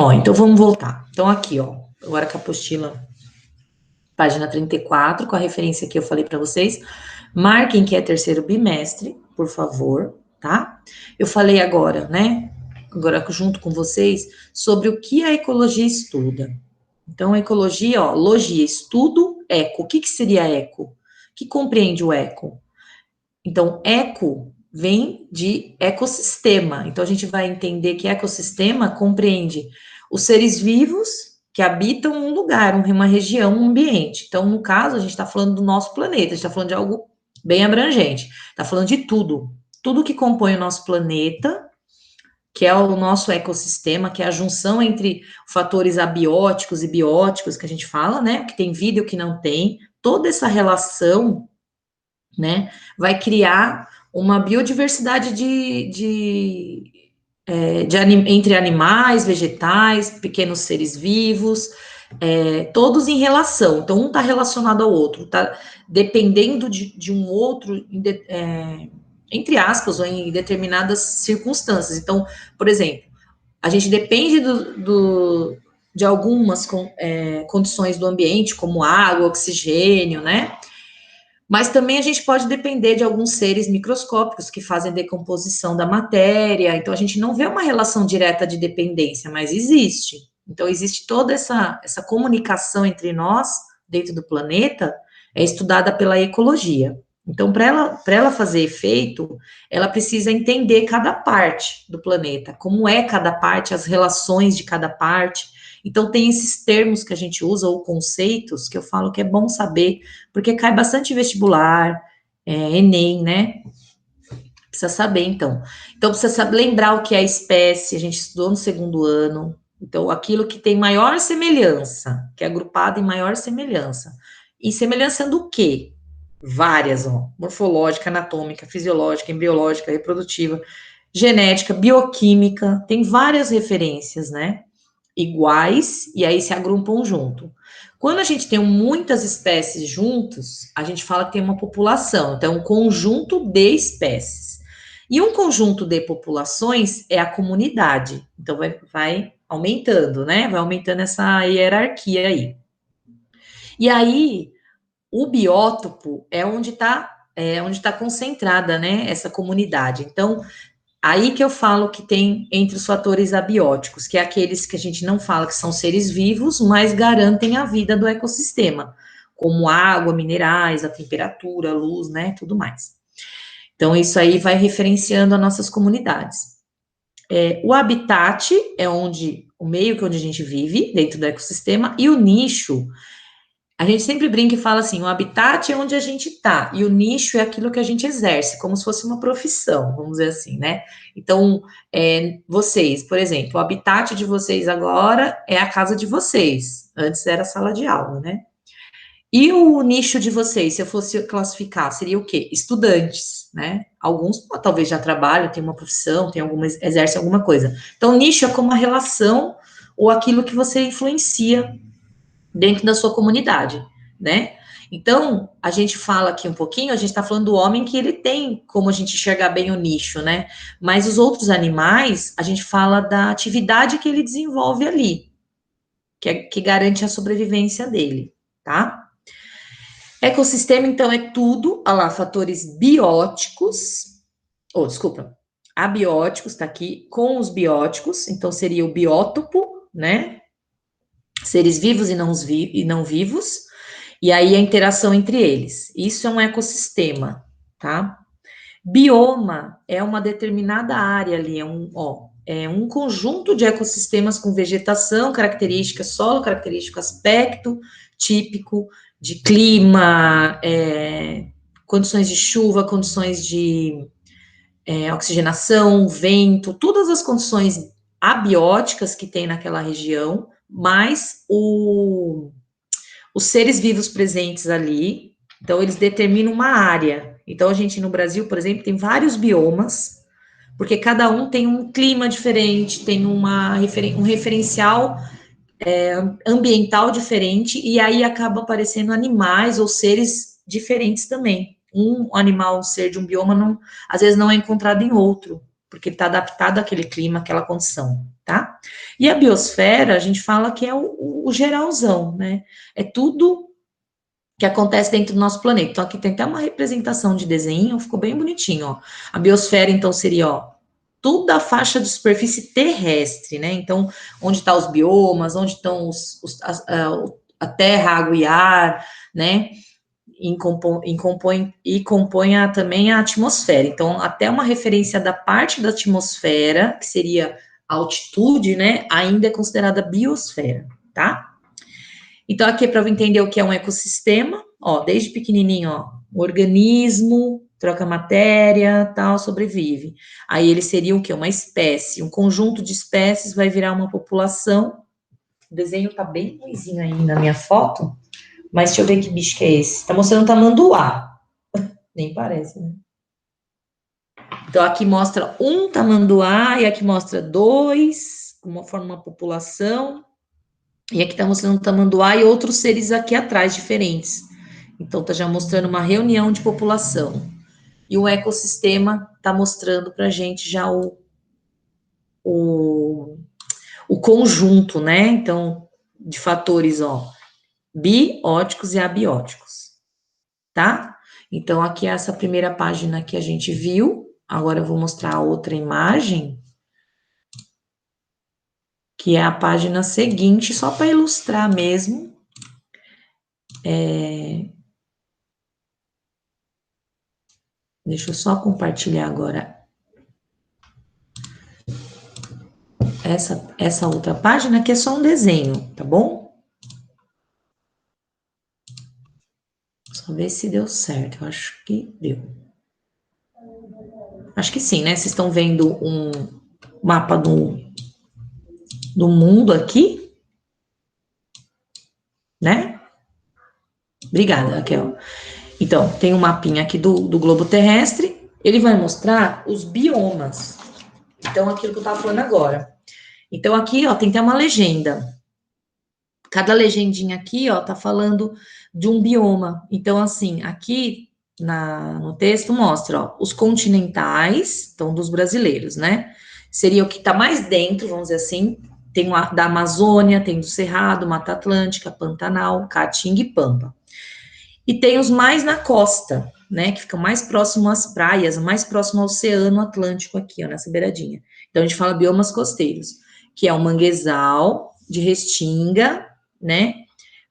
Ó, então vamos voltar. Então aqui, ó, agora com a apostila, página 34, com a referência que eu falei para vocês. Marquem que é terceiro bimestre, por favor, tá? Eu falei agora, né? Agora junto com vocês, sobre o que a ecologia estuda. Então, a ecologia, ó, logia, estudo, eco. O que que seria eco? O que compreende o eco? Então, eco vem de ecossistema. Então, a gente vai entender que ecossistema compreende os seres vivos que habitam um lugar, uma região, um ambiente. Então, no caso, a gente está falando do nosso planeta, a gente está falando de algo bem abrangente. Está falando de tudo. Tudo que compõe o nosso planeta, que é o nosso ecossistema, que é a junção entre fatores abióticos e bióticos que a gente fala, né? O que tem vida e o que não tem. Toda essa relação, né, vai criar uma biodiversidade entre animais, vegetais, pequenos seres vivos, todos em relação. Então, um está relacionado ao outro, tá dependendo de um outro, entre aspas, ou em determinadas circunstâncias. Então, por exemplo, a gente depende de algumas condições do ambiente, como água, oxigênio, né? Mas também a gente pode depender de alguns seres microscópicos que fazem decomposição da matéria. Então, a gente não vê uma relação direta de dependência, mas existe. Então, existe toda essa comunicação entre nós, dentro do planeta, é estudada pela ecologia. Então, para ela fazer efeito, ela precisa entender cada parte do planeta, como é cada parte, as relações de cada parte. Então, tem esses termos que a gente usa, ou conceitos, que eu falo que é bom saber, porque cai bastante vestibular, Enem, né? Precisa saber, então. Então, precisa saber, lembrar o que é espécie, a gente estudou no segundo ano. Então, aquilo que tem maior semelhança, que é agrupado em maior semelhança. E semelhança do quê? Várias, ó. Morfológica, anatômica, fisiológica, embriológica, reprodutiva, genética, bioquímica, tem várias referências, né? Iguais, e aí se agrupam junto. Quando a gente tem muitas espécies juntos, a gente fala que tem uma população, então um conjunto de espécies. E um conjunto de populações é a comunidade. Então vai aumentando, né? Vai aumentando essa hierarquia aí. E aí, o biótopo é onde tá concentrada, né, essa comunidade. Então, aí que eu falo que tem entre os fatores abióticos, que é aqueles que a gente não fala que são seres vivos, mas garantem a vida do ecossistema, como água, minerais, a temperatura, a luz, né, tudo mais. Então, isso aí vai referenciando as nossas comunidades. O habitat é o meio que onde a gente vive, dentro do ecossistema, e o nicho, a gente sempre brinca e fala assim, o habitat é onde a gente está, e o nicho é aquilo que a gente exerce, como se fosse uma profissão, vamos dizer assim, né? Então, vocês, por exemplo, o habitat de vocês agora é a casa de vocês, antes era a sala de aula, né? E o nicho de vocês, se eu fosse classificar, seria o quê? Estudantes, né? Alguns talvez já trabalham, têm uma profissão, exercem alguma coisa. Então, nicho é como a relação ou aquilo que você influencia dentro da sua comunidade, né? Então, a gente fala aqui um pouquinho, a gente está falando do homem que ele tem como a gente enxergar bem o nicho, né? Mas os outros animais, a gente fala da atividade que ele desenvolve ali, que garante a sobrevivência dele, tá? Ecossistema, então, é tudo, olha lá, fatores bióticos, desculpa, abióticos, tá aqui, com os bióticos, então seria o biótopo, né? Seres vivos e não vivos, e aí a interação entre eles. Isso é um ecossistema, tá? Bioma é uma determinada área ali, é um conjunto de ecossistemas com vegetação, características, solo, característico, aspecto típico de clima, condições de chuva, condições de oxigenação, vento, todas as condições abióticas que tem naquela região, mais os seres vivos presentes ali, então eles determinam uma área. Então a gente no Brasil, por exemplo, tem vários biomas, porque cada um tem um clima diferente, tem um referencial ambiental diferente, e aí acaba aparecendo animais ou seres diferentes também. Um animal, um ser de um bioma, não, às vezes não é encontrado em outro, porque ele está adaptado àquele clima, àquela condição, tá? E a biosfera, a gente fala que é o geralzão, né? É tudo que acontece dentro do nosso planeta. Então, aqui tem até uma representação de desenho, ficou bem bonitinho, ó. A biosfera, então, seria, ó, toda a faixa de superfície terrestre, né? Então, onde estão os biomas, onde estão a terra, água e ar, né? Compõe também a atmosfera. Então, até uma referência da parte da atmosfera, que seria a altitude, né? Ainda é considerada biosfera, tá? Então, aqui é para entender o que é um ecossistema, ó, desde pequenininho, ó, o organismo troca matéria, tal, sobrevive. Aí ele seria o quê? Uma espécie, um conjunto de espécies vai virar uma população. O desenho tá bem ruimzinho aí na minha foto, mas deixa eu ver que bicho que é esse. Tá mostrando tamanduá. Nem parece, né? Então, aqui mostra um tamanduá e aqui mostra dois, como forma uma população. E aqui está mostrando o tamanduá e outros seres aqui atrás, diferentes. Então, está já mostrando uma reunião de população. E o ecossistema está mostrando para a gente já o, o conjunto, né? Então, de fatores, ó, bióticos e abióticos, tá? Então, aqui é essa primeira página que a gente viu. Agora eu vou mostrar a outra imagem, que é a página seguinte, só para ilustrar mesmo. Deixa eu só compartilhar agora essa outra página, que é só um desenho, tá bom? Só ver se deu certo. Eu acho que deu. Acho que sim, né? Vocês estão vendo um mapa do mundo aqui, né? Obrigada, Raquel. Então, tem um mapinha aqui do globo terrestre. Ele vai mostrar os biomas. Então, aquilo que eu estava falando agora. Então, aqui, ó, tem até uma legenda. Cada legendinha aqui, ó, tá falando de um bioma. Então, assim, aqui no texto mostra, ó, os continentais, então, dos brasileiros, né? Seria o que tá mais dentro, vamos dizer assim. Tem da Amazônia, tem do Cerrado, Mata Atlântica, Pantanal, Caatinga e Pampa. E tem os mais na costa, né? Que ficam mais próximo às praias, mais próximo ao Oceano Atlântico aqui, ó, nessa beiradinha. Então, a gente fala biomas costeiros, que é o manguezal de Restinga, né?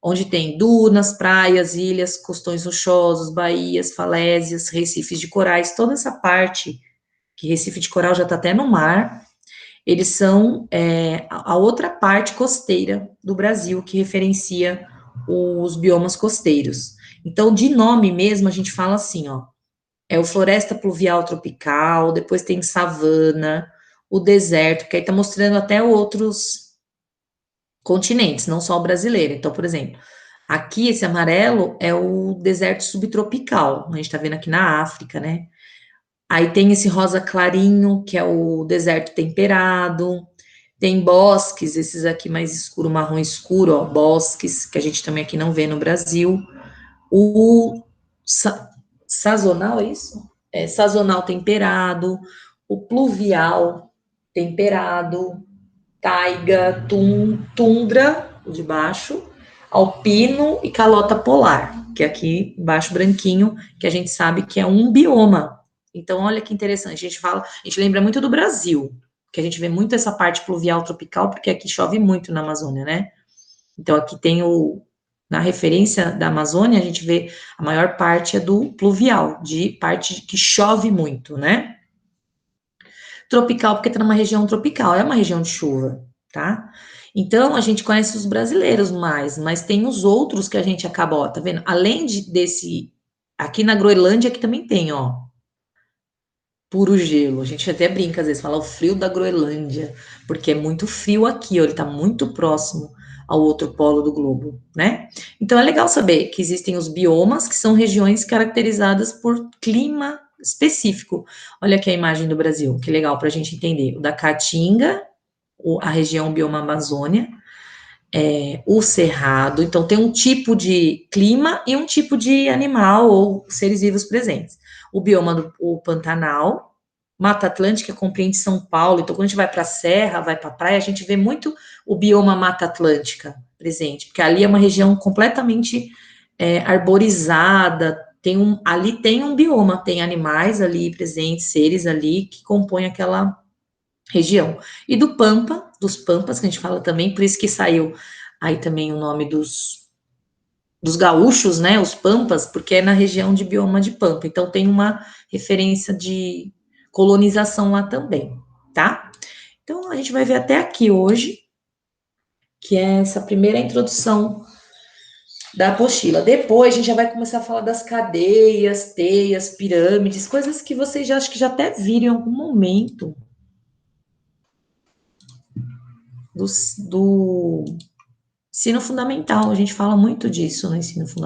Onde tem dunas, praias, ilhas, costões rochosos, baías, falésias, recifes de corais, toda essa parte, que Recife de Coral já está até no mar, eles são a outra parte costeira do Brasil, que referencia os biomas costeiros. Então, de nome mesmo, a gente fala assim, ó, é o floresta pluvial tropical, depois tem savana, o deserto, que aí tá mostrando até outros continentes, não só o brasileiro. Então, por exemplo, aqui esse amarelo é o deserto subtropical, a gente tá vendo aqui na África, né? Aí tem esse rosa clarinho, que é o deserto temperado, tem bosques, esses aqui mais escuro, marrom escuro, ó, bosques, que a gente também aqui não vê no Brasil. O sazonal, é isso? É, sazonal temperado, o pluvial temperado, taiga, tundra, o de baixo, alpino e calota polar, que é aqui embaixo branquinho, que a gente sabe que é um bioma. Então, olha que interessante, a gente lembra muito do Brasil, que a gente vê muito essa parte pluvial tropical, porque aqui chove muito na Amazônia, né? Então, aqui tem na referência da Amazônia, a gente vê a maior parte é do pluvial, de parte que chove muito, né? Tropical, porque está numa região tropical, é uma região de chuva, tá? Então, a gente conhece os brasileiros mais, mas tem os outros que a gente acaba, ó, tá vendo? Além desse, aqui na Groenlândia, que também tem, ó, puro gelo. A gente até brinca, às vezes, fala o frio da Groenlândia, porque é muito frio aqui, ó, ele tá muito próximo ao outro polo do globo, né? Então, é legal saber que existem os biomas, que são regiões caracterizadas por clima específico. Olha aqui a imagem do Brasil, que legal para a gente entender. O da Caatinga, a região bioma Amazônia, o Cerrado, então tem um tipo de clima e um tipo de animal ou seres vivos presentes. O bioma do Pantanal, Mata Atlântica compreende São Paulo, então quando a gente vai para a serra, vai para a praia, a gente vê muito o bioma Mata Atlântica presente, porque ali é uma região completamente arborizada, ali tem um bioma, tem animais ali presentes, seres ali que compõem aquela região. E do Pampa, dos Pampas, que a gente fala também, por isso que saiu aí também o nome dos gaúchos, né, os Pampas, porque é na região de bioma de Pampa, então tem uma referência de colonização lá também, tá? Então a gente vai ver até aqui hoje, que é essa primeira introdução da apostila. Depois a gente já vai começar a falar das cadeias, teias, pirâmides, coisas que vocês já acho que já até viram em algum momento do ensino fundamental. A gente fala muito disso no ensino fundamental.